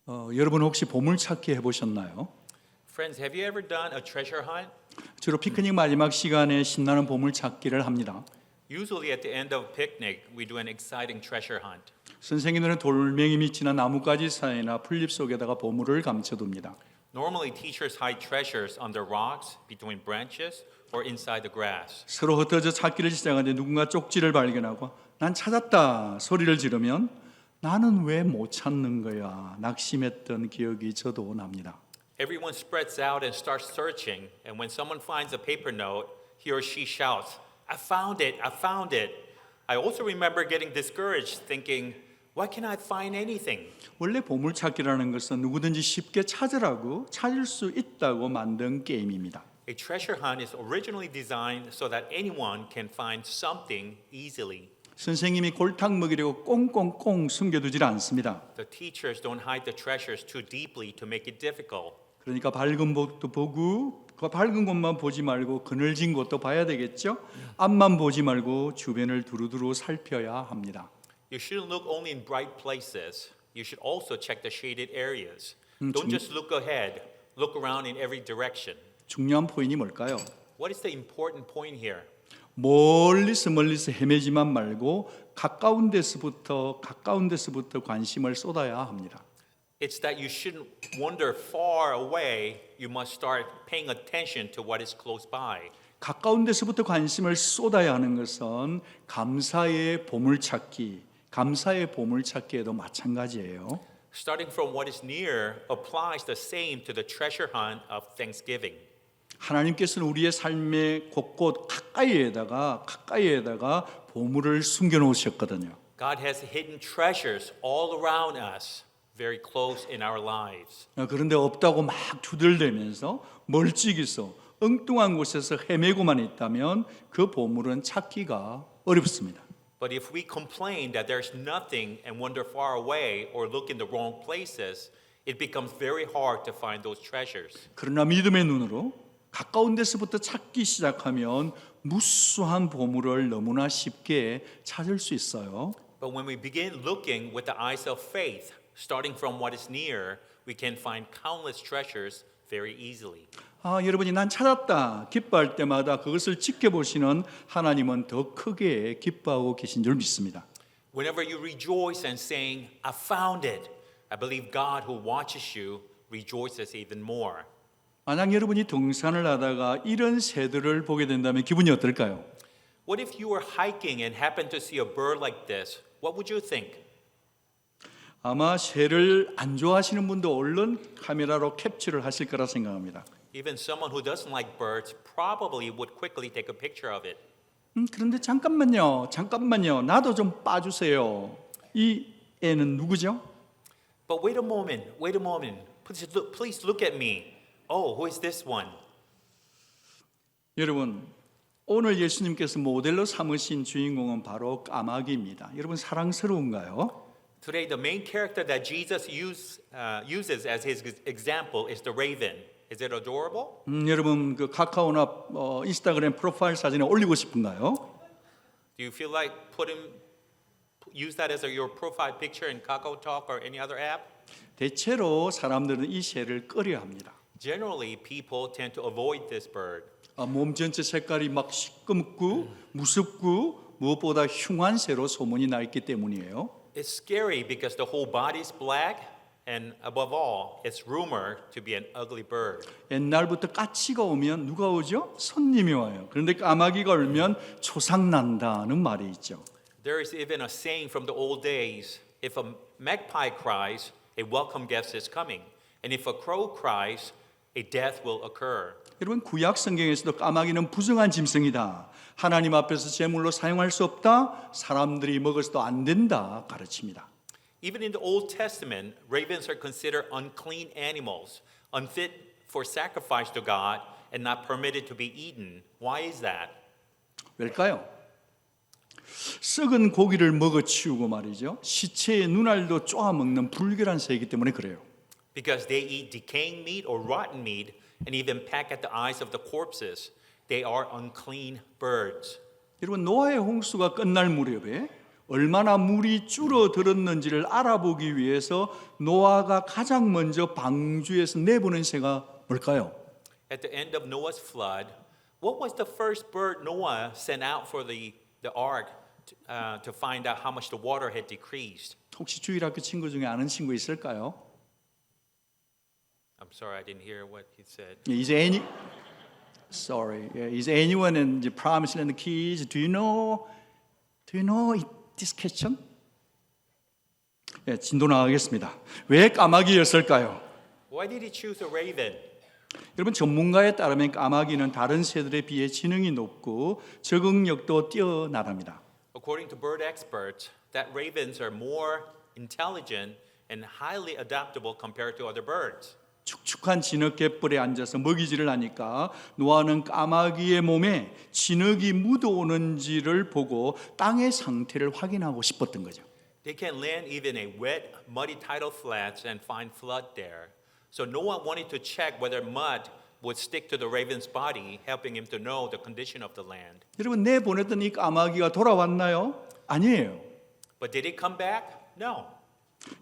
여러분 혹시 보물찾기 해보셨나요? Friends, have you ever done a treasure hunt? 주로 피크닉 마지막 시간에 신나는 보물찾기를 합니다. Usually at the end of a picnic, we do an exciting treasure hunt. 선생님들은 돌멩이 밑이나 나뭇가지 사이나 풀잎 속에다가 보물을 감춰둡니다. Normally, teachers hide treasures under rocks, between branches, or inside the grass. 서로 흩어져 찾기를 시작하는데 누군가 쪽지를 발견하고 난 찾았다 소리를 지르면 나는 왜 못 찾는 거야 낙심했던 기억이 저도 납니다. Everyone spreads out and starts searching, and when someone finds a paper note, he or she shouts, I found it, I found it. I also remember getting discouraged, thinking, why can't I find anything? 원래 보물찾기라는 것은 누구든지 쉽게 찾으라고 찾을 수 있다고 만든 게임입니다. A treasure hunt is originally designed so that anyone can find something easily. 선생님이 골탕 먹이려고 꽁꽁꽁 숨겨두질 않습니다. The teachers don't hide the treasures too deeply to make it difficult. 그러니까 밝은 곳도 보고 그 밝은 곳만 보지 말고 그늘진 곳도 봐야 되겠죠. 앞만 보지 말고 주변을 두루두루 살펴야 합니다. You shouldn't look only in bright places. You should also check the shaded areas. Don't just look ahead. Look around in every direction. 중요한 포인트이 뭘까요? What is the important point here? 멀리서 헤매지만 말고 가까운 데서부터 관심을 쏟아야 합니다. It's that you shouldn't wander far away. You must start paying attention to what is close by. 가까운 데서부터 관심을 쏟아야 하는 것은 감사의 보물찾기에도 마찬가지예요. Starting from what is near applies the same to the treasure hunt of Thanksgiving. 하나님께서는 우리의 삶의 곳곳 가까이에다가 보물을 숨겨 놓으셨거든요. God has hidden treasures all around us, very close in our lives. 그런데 없다고 막 투덜대면서 멀찍이서 엉뚱한 곳에서 헤매고만 있다면 그 보물은 찾기가 어렵습니다. But if we complain that there's nothing and wander far away or look in the wrong places, it becomes very hard to find those treasures. 그러나 믿음의 눈으로 가까운 데서부터 찾기 시작하면 무수한 보물을 너무나 쉽게 찾을 수 있어요. But when we begin looking with the eyes of faith, starting from what is near, we can find countless treasures very easily. 여러분이 난 찾았다 기뻐할 때마다 그것을 지켜보시는 하나님은 더 크게 기뻐하고 계신 줄 믿습니다. Whenever you rejoice and saying, I found it, I believe God who watches you rejoices even more. 만약 여러분이 등산을 하다가 이런 새들을 보게 된다면 기분이 어떨까요? What if you were hiking and happened to see a bird like this? What would you think? 아마 새를 안 좋아하시는 분도 얼른 카메라로 캡처를 하실 거라 생각합니다. Even someone who doesn't like birds probably would quickly take a picture of it. 그런데 잠깐만요. 나도 좀 봐주세요. 이 애는 누구죠? But wait a moment. Please look at me. Oh, who is this one? 여러분, 오늘 예수님께서 모델로 삼으신 주인공은 바로 까마귀입니다. 여러분 사랑스러운가요? Today, the main character that Jesus uses as his example is the raven. Is it adorable? 여러분 그 카카오나 인스타그램 프로파일 사진에 올리고 싶은가요? Do you feel like use that as your profile picture in KakaoTalk or any other app? 대체로 사람들은 이 새를 꺼려합니다. Generally, people tend to avoid this bird. 몸 전체 색깔이 막 시꺼멓고 무섭고 무엇보다 흉한 새로 소문이 나 있기 때문이에요. It's scary because the whole body is black, and above all, it's rumored to be an ugly bird. 옛날부터 까치가 오면 누가 오죠? 손님이 와요. 그런데 까마귀가 오면 초상 난다는 말이 있죠. There is even a saying from the old days, if a magpie cries, a welcome guest is coming. And if a crow cries, a death will occur. 여러분 구약 성경에서도 까마귀는 부정한 짐승이다. 하나님 앞에서 제물로 사용할 수 없다. 사람들이 먹어서도 안 된다 가르칩니다. Even in the Old Testament, ravens are considered unclean animals, unfit for sacrifice to God, and not permitted to be eaten. Why is that? 왜일까요? 썩은 고기를 먹어치우고 말이죠. 시체의 눈알도 쪼아먹는 불결한 새이기 때문에 그래요. Because they eat decaying meat or rotten meat and even peck at the eyes of the corpses. They are unclean birds. 여러분 노아의 홍수가 끝날 무렵에 얼마나 물이 줄어들었는지를 알아보기 위해서 노아가 가장 먼저 방주에서 내보낸 새가 뭘까요? At the end of Noah's flood, what was the first bird Noah sent out for the ark to find out how much the water had decreased? 혹시 주일학교 친구 중에 아는 친구 있을까요? I'm sorry, I didn't hear what he said. Is anyone in the Promised Land kids? Do you know this question? 진도 나가겠습니다. 왜 까마귀였을까요? Why did he choose a raven? 여러분 전문가에 따르면 까마귀는 다른 새들에 비해 지능이 높고 적응력도 뛰어나답니다. According to bird experts, that ravens are more intelligent and highly adaptable compared to other birds. 축축한 진흙 갯벌에 앉아서 먹이질을 하니까 노아는 까마귀의 몸에 진흙이 묻어오는지를 보고 땅의 상태를 확인하고 싶었던 거죠. They can land even a wet, muddy tidal flats and find flood there. So Noah wanted to check whether mud would stick to the raven's body, helping him to know the condition of the land. 여러분 내보냈던 이 까마귀가 돌아왔나요? 아니에요. But did it come back? No.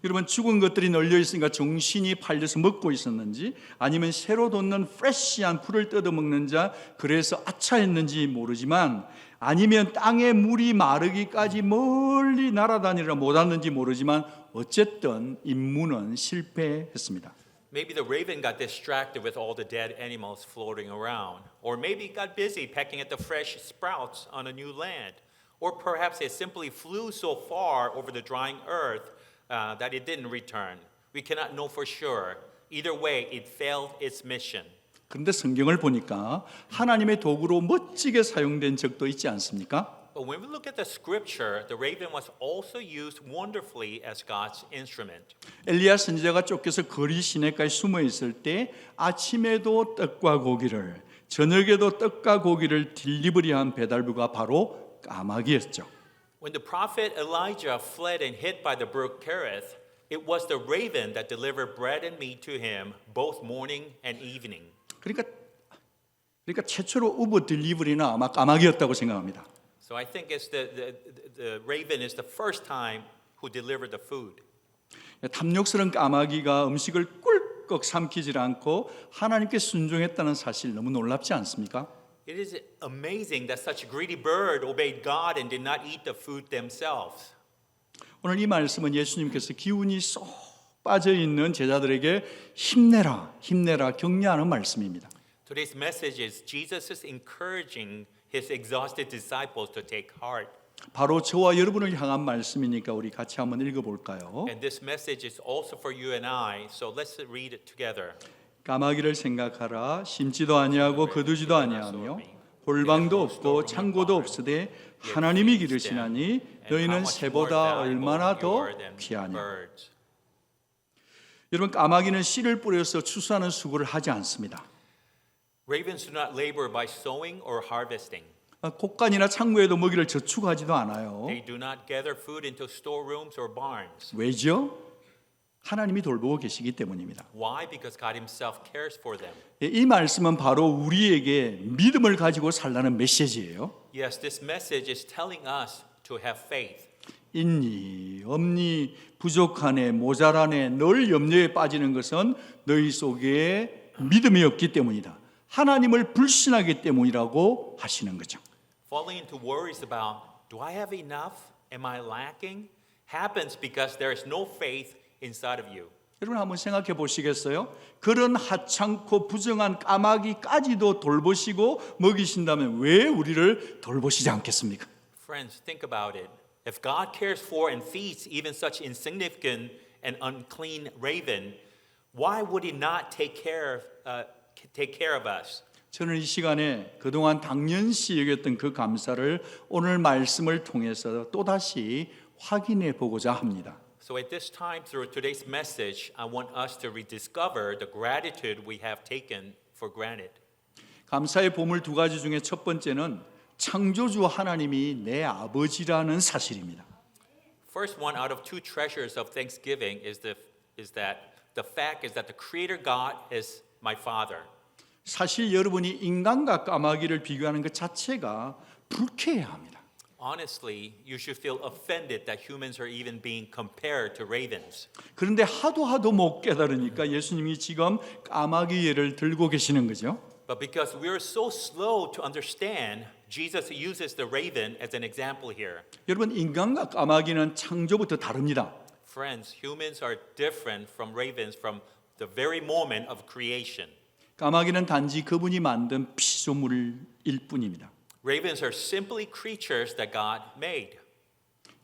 여러분 죽은 것들이 널려 있으니까 정신이 팔려서 먹고 있었는지 아니면 새로 돋는 프레시한 풀을 뜯어먹는 자 그래서 아차했는지 모르지만 아니면 땅에 물이 마르기까지 멀리 날아다니라 못 왔는지 모르지만 어쨌든 임무는 실패했습니다. Maybe the raven got distracted with all the dead animals floating around. Or maybe it got busy pecking at the fresh sprouts on a new land. Or perhaps it simply flew so far over the drying earth that it didn't return. We cannot know for sure. Either way, it failed its mission. 그런데 성경을 보니까 하나님의 도구로 멋지게 사용된 적도 있지 않습니까? But when we look at the scripture, the raven was also used wonderfully as God's instrument. 엘리야 선지자가 쫓겨서 거리 시내가에 숨어 있을 때 아침에도 떡과 고기를 저녁에도 떡과 고기를 딜리버리한 배달부가 바로 까마귀였죠. When the prophet Elijah fled and hid by the brook Kerith, it was the raven that delivered bread and meat to him both morning and evening. 그러니까 최초로 우버 딜리버리는 아마 까마귀였다고 생각합니다. So I think it's the raven is the first time who delivered the food. 탐욕스러운 까마귀가 음식을 꿀꺽 삼키질 않고 하나님께 순종했다는 사실 너무 놀랍지 않습니까? It is amazing that such a greedy bird obeyed God and did not eat the food themselves. 오늘 이 말씀은 예수님께서 기운이 쏙 빠져 있는 제자들에게 힘내라, 힘내라 격려하는 말씀입니다. Today's message is Jesus is encouraging his exhausted disciples to take heart. 바로 저와 여러분을 향한 말씀이니까 우리 같이 한번 읽어볼까요? And this message is also for you and I, so let's read it together. 까마귀를 생각하라. 심지도 아니하고 거두지도 아니하며 홀방도 없고 창고도 없으되 하나님이 기르시나니 너희는 새보다 얼마나 더 귀하냐. 여러분 까마귀는 씨를 뿌려서 추수하는 수고를 하지 않습니다. Ravens do not labor by sowing or harvesting. 곡간이나 창고에도 먹이를 저축하지도 않아요. They do not gather food into storerooms or barns. 왜죠? 하나님이 돌보고 계시기 때문입니다. Why? Because God himself cares for them. 이 말씀은 바로 우리에게 믿음을 가지고 살라는 메시지예요. Yes, this message is telling us to have faith. 있니 없니 부족하네 모자라네 늘 염려에 빠지는 것은 너희 속에 믿음이 없기 때문이다. 하나님을 불신하기 때문이라고 하시는 거죠. Falling into worries about do I have enough? Am I lacking? Happens because there is no faith inside of you. 여러분 한번 생각해 보시겠어요? 그런 하찮고 부정한 까마귀까지도 돌보시고 먹이신다면 왜 우리를 돌보시지 않겠습니까? Friends, think about it. If God cares for and feeds even such insignificant and unclean raven, why would he not take care of us? 저는 이 시간에 그동안 당연시 여겼던 그 감사를 오늘 말씀을 통해서 또다시 확인해 보고자 합니다. So at this time, through today's message, I want us to rediscover the gratitude we have taken for granted. 감사의 보물 두 가지 중에 첫 번째는 창조주 하나님이 내 아버지라는 사실입니다. First one out of two treasures of Thanksgiving is that the fact is that the Creator God is my Father. 사실 여러분이 인간과 까마귀를 비교하는 것 자체가 불쾌해합니다. Honestly, you should feel offended that humans are even being compared to ravens. 그런데 하도 못 깨달으니까 예수님이 지금 까마귀 예를 들고 계시는 거죠. But because we are so slow to understand, Jesus uses the raven as an example here. 여러분, 인간과 까마귀는 창조부터 다릅니다. Friends, humans are different from ravens from the very moment of creation. 까마귀는 단지 그분이 만든 피조물일 뿐입니다. Ravens are simply creatures that God made.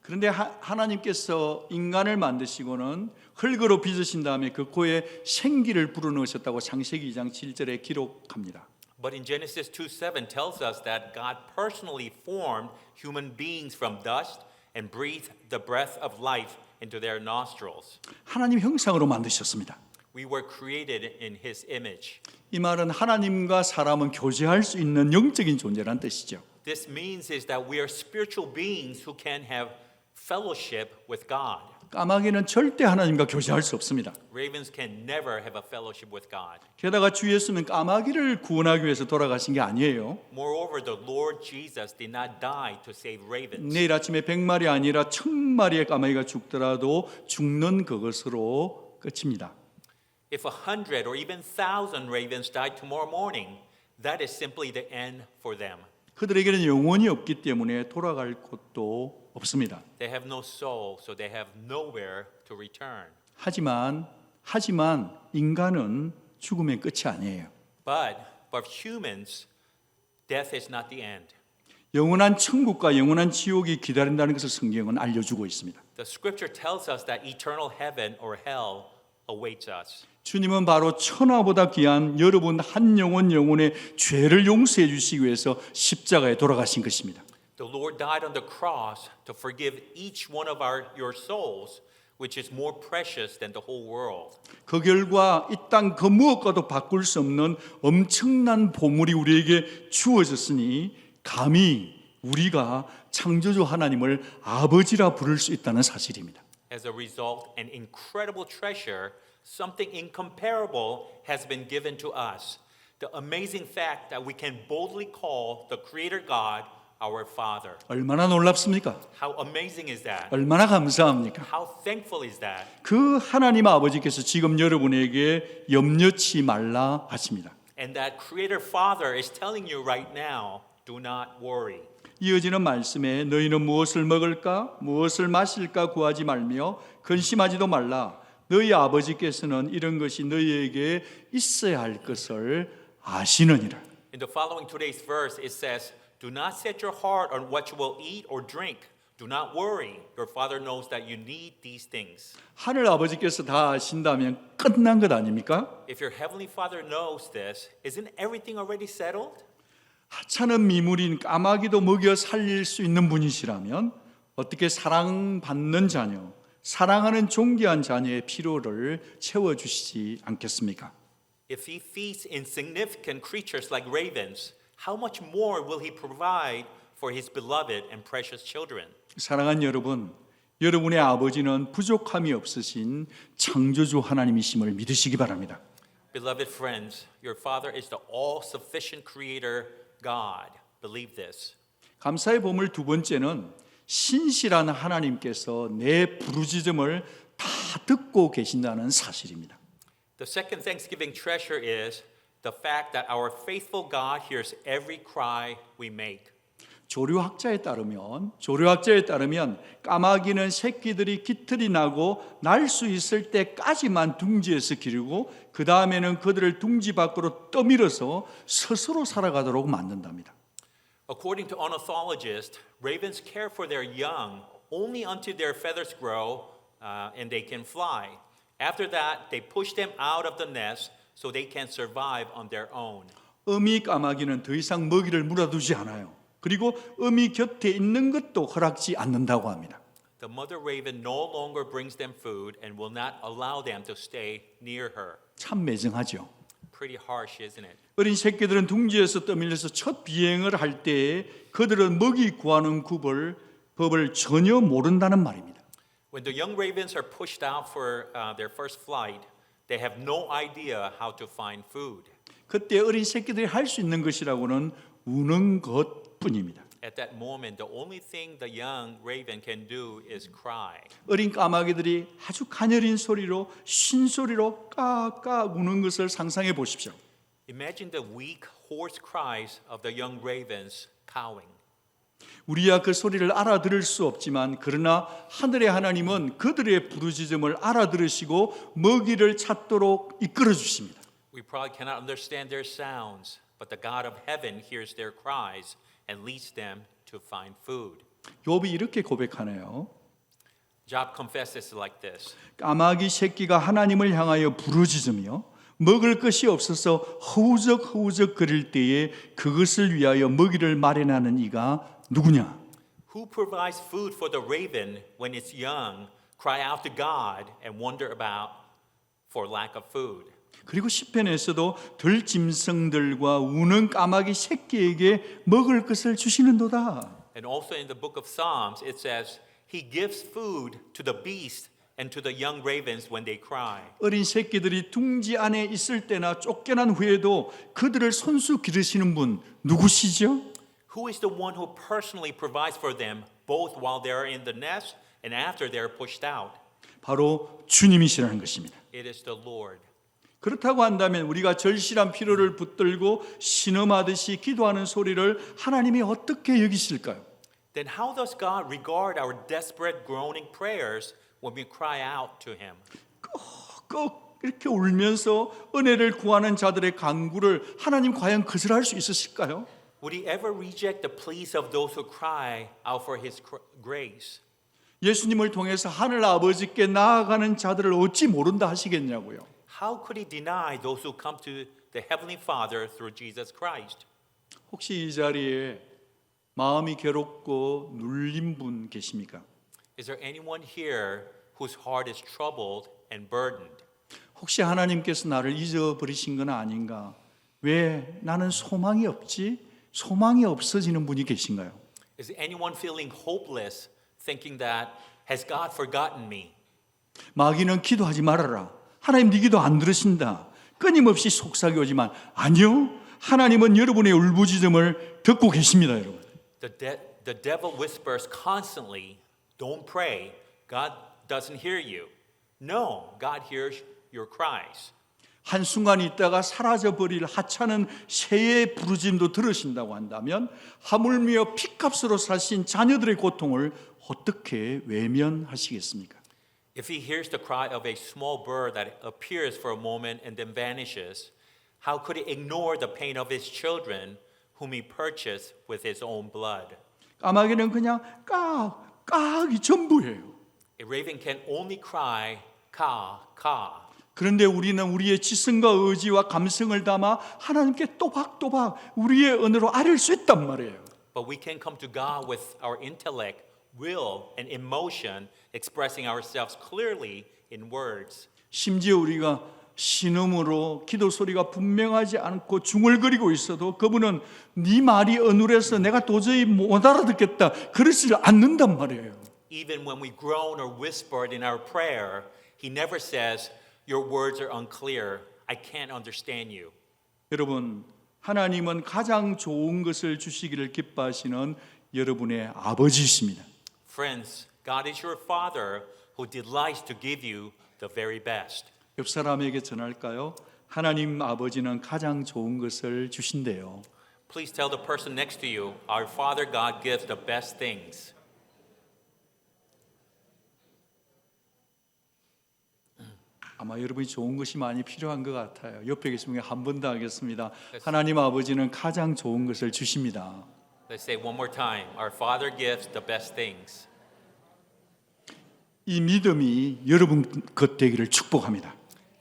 그런데 하나님께서 인간을 만드시고는 흙으로 빚으신 다음에 그 코에 생기를 불어넣으셨다고 창세기 2장 7절에 기록합니다. But in Genesis 2:7 tells us that God personally formed human beings from dust and breathed the breath of life into their nostrils. 하나님 형상으로 만드셨습니다. We were created in His image. 이 말은 하나님과 사람은 교제할 수 있는 영적인 존재란 뜻이죠. This means is that we are spiritual beings who can have fellowship with God. 까마귀는 절대 하나님과 교제할 수 없습니다. Ravens can never have a fellowship with God. 게다가 주 예수는 까마귀를 구원하기 위해서 돌아가신 게 아니에요. Moreover, the Lord Jesus did not die to save ravens. 내일 아침에 100마리 아니라 1000마리의 까마귀가 죽더라도 죽는 그것으로 끝입니다. If 100 or even 1,000 ravens died tomorrow morning, that is simply the end for them. 그들에게는 영혼이 없기 때문에 돌아갈 곳도 없습니다. They have no soul, so they have nowhere to return. 하지만 인간은 죽음의 끝이 아니에요. But humans, death is not the end. 영원한 천국과 영원한 지옥이 기다린다는 것을 성경은 알려주고 있습니다. The scripture tells us that eternal heaven or hell awaits us. 주님은 바로 천하보다 귀한 여러분 한 영혼의 죄를 용서해 주시기 위해서 십자가에 돌아가신 것입니다. The Lord died on the cross to forgive each one of your souls, which is more precious than the whole world. 그 결과 이 땅 그 무엇과도 바꿀 수 없는 엄청난 보물이 우리에게 주어졌으니 감히 우리가 창조주 하나님을 아버지라 부를 수 있다는 사실입니다. As a result, an incredible treasure, something incomparable has been given to us. The amazing fact that we can boldly call the Creator God our Father. 얼마나 놀랍습니까? How amazing is that? 얼마나 감사합니까? How thankful is that? 그 하나님 아버지께서 지금 여러분에게 염려치 말라 하십니다. And that Creator Father is telling you right now, do not worry. 이어지는 말씀에 너희는 무엇을 먹을까 무엇을 마실까 구하지 말며 근심하지도 말라. 너희 아버지께서는 이런 것이 너희에게 있어야 할 것을 아시느니라. In the following today's verse, it says, do not set your heart on what you will eat or drink. Do not worry. Your Father knows that you need these things. 하늘 아버지께서 다 아신다면 끝난 것 아닙니까? If your heavenly Father knows this, isn't everything already settled? 하찮은 미물인 까마귀도 먹여 살릴 수 있는 분이시라면 어떻게 사랑받는 자녀, 사랑하는 존귀한 자녀의 필요를 채워주시지 않겠습니까? If he feeds insignificant creatures like ravens, how much more will he provide for his beloved and precious children? 사랑하는 여러분, 여러분의 아버지는 부족함이 없으신 창조주 하나님이심을 믿으시기 바랍니다. Beloved friends, your Father is the all-sufficient Creator God. Believe this. 감사의 보물 두 번째는 신실한 하나님께서 내 부르짖음을 다 듣고 계신다는 사실입니다. The second Thanksgiving treasure is the fact that our faithful God hears every cry we make. 조류학자에 따르면 까마귀는 새끼들이 깃털이 나고 날 수 있을 때까지만 둥지에서 기르고 그 다음에는 그들을 둥지 밖으로 떠밀어서 스스로 살아가도록 만든답니다. According to ornithologists, ravens care for their young only until their feathers grow and they can fly. After that, they push them out of the nest so they can survive on their own. 어미 까마귀는 더 이상 먹이를 물어두지 않아요. 그리고 어미 곁에 있는 것도 허락지 않는다고 합니다. The mother raven no longer brings them food and will not allow them to stay near her. 참 매정하죠. Pretty harsh, isn't it? 어린 새끼들은 둥지에서 떠밀려서 첫 비행을 할 때에 그들은 먹이 구하는 법을 전혀 모른다는 말입니다. When the young ravens are pushed out for their first flight, they have no idea how to find food. 그때 어린 새끼들이 할 수 있는 것이라고는 우는 것뿐입니다. At that moment, the only thing the young raven can do is cry. 어린 까마귀들이 아주 가녀린 소리로 신소리로 까까 우는 것을 상상해 보십시오. Imagine the weak, hoarse cries of the young ravens cawing. 우리야 그 소리를 알아들을 수 없지만 그러나 하늘의 하나님은 그들의 부르짖음을 알아들으시고 먹이를 찾도록 이끌어 주십니다. We probably cannot understand their sounds, but the God of heaven hears their cries and leads them to find food. 욥이 이렇게 고백하네요. Job confesses like this. 까마귀 새끼가 하나님을 향하여 부르짖으며 먹을 것이 없어서 허우적허우적 거릴 때에 그것을 위하여 먹이를 마련하는 이가 누구냐? Who provides food for the raven when its young cry out to God and wonder about for lack of food? 그리고 시편에서도 들짐승들과 우는 까마귀 새끼에게 먹을 것을 주시는도다. And also in the book of Psalms, it says, He gives food to the beasts and to the young ravens when they cry. 어린 새끼들이 둥지 안에 있을 때나 쫓겨난 후에도 그들을 손수 기르시는 분 누구시죠? Who is the one who personally provides for them both while they are in the nest and after they are pushed out? 바로 주님이시라는 것입니다. It is the Lord. 그렇다고 한다면 우리가 절실한 필요를 붙들고 신음하듯이 기도하는 소리를 하나님이 어떻게 여기실까요? Then how does God regard our desperate groaning prayers when we cry out to Him? 꼭 이렇게 울면서 은혜를 구하는 자들의 간구를 하나님 과연 거절할 수 있으실까요? Would He ever reject the pleas of those who cry out for His grace? 예수님을 통해서 하늘 아버지께 나아가는 자들을 어찌 모른다 하시겠냐고요. How could He deny those who come to the Heavenly Father through Jesus Christ? 혹시 이 자리에 마음이 괴롭고 눌린 분 계십니까? Is there anyone here whose heart is troubled and burdened? 혹시 하나님께서 나를 잊어버리신 건 아닌가? 왜 나는 소망이 없지? 소망이 없어지는 분이 계신가요? Is anyone feeling hopeless, thinking that, has God forgotten me? 마귀는 기도하지 말아라. 하나님 네 기도 안 들으신다. 끊임없이 속삭이오지만 아니요. 하나님은 여러분의 울부짖음을 듣고 계십니다, 여러분. The devil whispers constantly, don't pray, God doesn't hear you. No, God hears your cries. 한순간 있다가 사라져버릴 하찮은 새의 부르짖음도 들으신다고 한다면 하물며 피값으로 사신 자녀들의 고통을 어떻게 외면하시겠습니까? If he hears the cry of a small bird that appears for a moment and then vanishes, how could he ignore the pain of his children whom he purchased with his own blood? 까마귀는 그냥 까악이 전부예요. A raven can only cry, ka, ka. 그런데 우리는 우리의 지성과 의지와 감성을 담아 하나님께 또박또박 우리의 언어로 아뢰일 수 있단 말이에요. But we can come to God with our intellect, will, and emotion, expressing ourselves clearly in words. 심지어 우리가 신음으로 기도 소리가 분명하지 않고 중얼거리고 있어도 그분은 네 말이 어눌해서 내가 도저히 못 알아듣겠다 그러지 않는단 말이에요. Even when we groan or whisper in our prayer, he never says, your words are unclear, I can't understand you. 여러분, 하나님은 가장 좋은 것을 주시기를 기뻐하시는 여러분의 아버지이십니다. Friends, God is your Father who delights to give you the very best. 옆 사람에게 전할까요? 하나님 아버지는 가장 좋은 것을 주신대요. Please tell the person next to you, our Father God gives the best things. 아마 여러분이 좋은 것이 많이 필요한 것 같아요. 옆에 계신 분이 한 번 더 하겠습니다. 하나님 아버지는 가장 좋은 것을 주십니다. Let's say one more time, our Father gives the best things. 이 믿음이 여러분 것 되기를 축복합니다.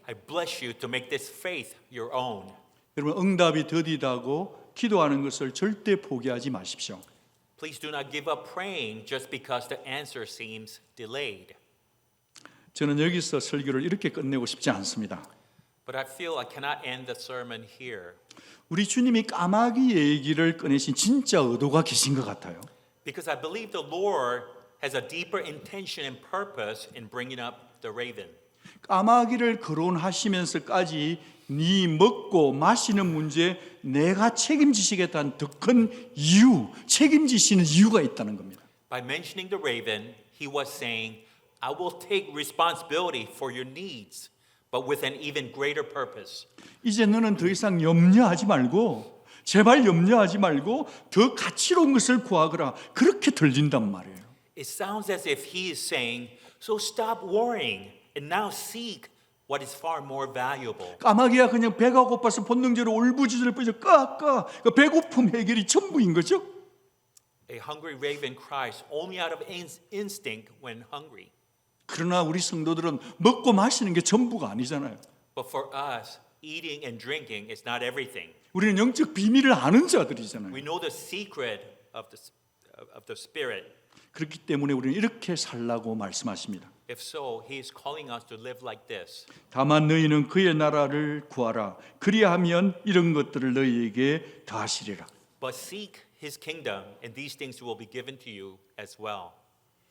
I bless you to make this faith your own. 여러분 응답이 더디다고 기도하는 것을 절대 포기하지 마십시오. Please do not give up praying just because the answer seems delayed. 저는 여기서 설교를 이렇게 끝내고 싶지 않습니다. But I feel I cannot end the sermon here 우리 주님이 까마귀 얘기를 꺼내신 진짜 의도가 계신 것 같아요. because I believe the Lord has a deeper intention and purpose in bringing up the raven. 까마귀를 거론하시면서까지 네 먹고 마시는 문제 내가 책임지시겠다는 더 큰 이유, 책임지시는 이유가 있다는 겁니다. By mentioning the raven, he was saying, I will take responsibility for your needs, but with an even greater purpose. 이제 너는 더 이상 염려하지 말고 제발 염려하지 말고 더 가치로운 것을 구하거라. 그렇게 들린단 말이에요. It sounds as if he is saying, so stop worrying and now seek what is far more valuable. 까마귀가 그냥 배가 고파서 본능적으로 울부짖을 뿐이죠. 까까. 그 배고픔 해결이 전부인 거죠. A hungry raven cries only out of instinct when hungry. 그러나 우리 성도들은 먹고 마시는 게 전부가 아니잖아요. But for us, eating and drinking is not everything. 우리는 영적 비밀을 아는 자들이잖아요. We know the secret of the Spirit. 그렇기 때문에 우리는 이렇게 살라고 말씀하십니다. If so, He is calling us to live like this. 다만 너희는 그의 나라를 구하라. 그리하면 이런 것들을 너희에게 더하시리라. But seek His kingdom, and these things will be given to you as well.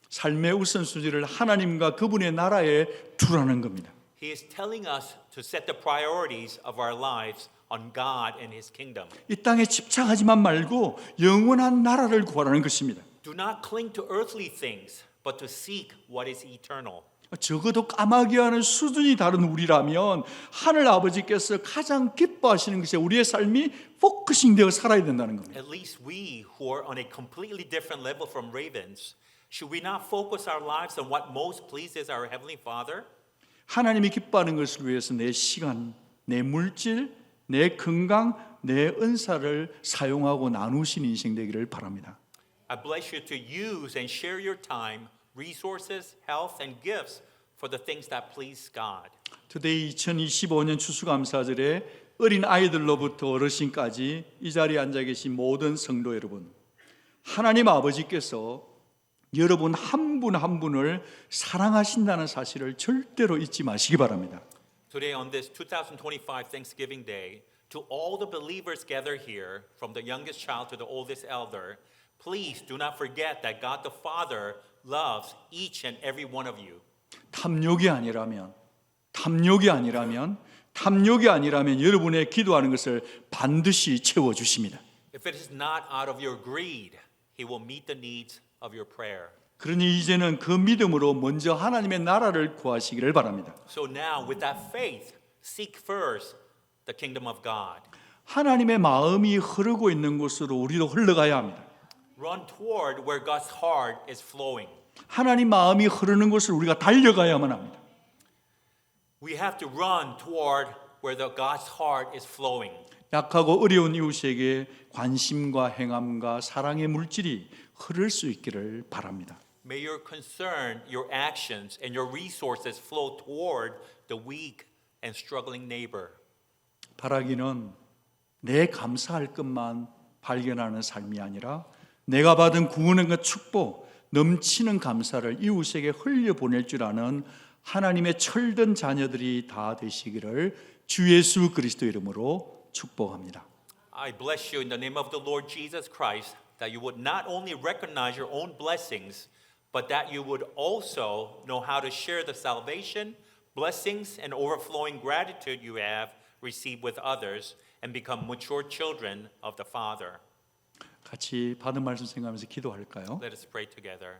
삶의 우선순위를 하나님과 그분의 나라에 두라는 겁니다. He is telling us to set the priorities of our lives on God and His kingdom. 이 땅에 집착하지만 말고 영원한 나라를 구하라는 것입니다. Do not cling to earthly things, but to seek what is eternal. 적어도 까마귀와는 수준이 다른 우리라면 하늘 아버지께서 가장 기뻐하시는 것이 우리의 삶이 포커싱되어 살아야 된다는 겁니다. At least we who are on a completely different level from ravens, should we not focus our lives on what most pleases our Heavenly Father? 하나님이 기뻐하는 것을 위해서 내 시간, 내 물질, 내 건강, 내 은사를 사용하고 나누신 인생 되기를 바랍니다. I bless you to use and share your time, resources, health, and gifts for the things that please God. 투데이 2025년 추수감사절에 어린 아이들로부터 어르신까지 이 자리에 앉아 계신 모든 성도 여러분, 하나님 아버지께서 여러분 한 분 한 분을 사랑하신다는 사실을 절대로 잊지 마시기 바랍니다. Today on this 2025 Thanksgiving Day, to all the believers gathered here, from the youngest child to the oldest elder, please do not forget that God the Father loves each and every one of you. 탐욕이 아니라면 여러분의 기도하는 것을 반드시 채워 주십니다. If it is not out of your greed, He will meet the needs of your prayer. 그러니 이제는 그 믿음으로 먼저 하나님의 나라를 구하시기를 바랍니다. So now, with that faith, seek first the kingdom of God. 하나님의 마음이 흐르고 있는 곳으로 우리도 흘러가야 합니다. Run toward where God's heart is flowing. 하나님 마음이 흐르는 곳을 우리가 달려가야만 합니다. We have to run toward where God's heart is flowing. 약하고 어려운 이웃에게 관심과 행함과 사랑의 물질이 흐를 수 있기를 바랍니다. May your concern, your actions, and your resources flow toward the weak and struggling neighbor. 바라기는 내 감사할 것만 발견하는 삶이 아니라 내가 받은 구원과 축복, 넘치는 감사를 이웃에게 흘려보낼 줄 아는 하나님의 철든 자녀들이 다 되시기를 주 예수 그리스도 이름으로 축복합니다. I bless you in the name of the Lord Jesus Christ that you would not only recognize your own blessings, but that you would also know how to share the salvation, blessings, and overflowing gratitude you have received with others and become mature children of the Father. 같이 받은 말씀 생각하면서 기도할까요? Let us pray together.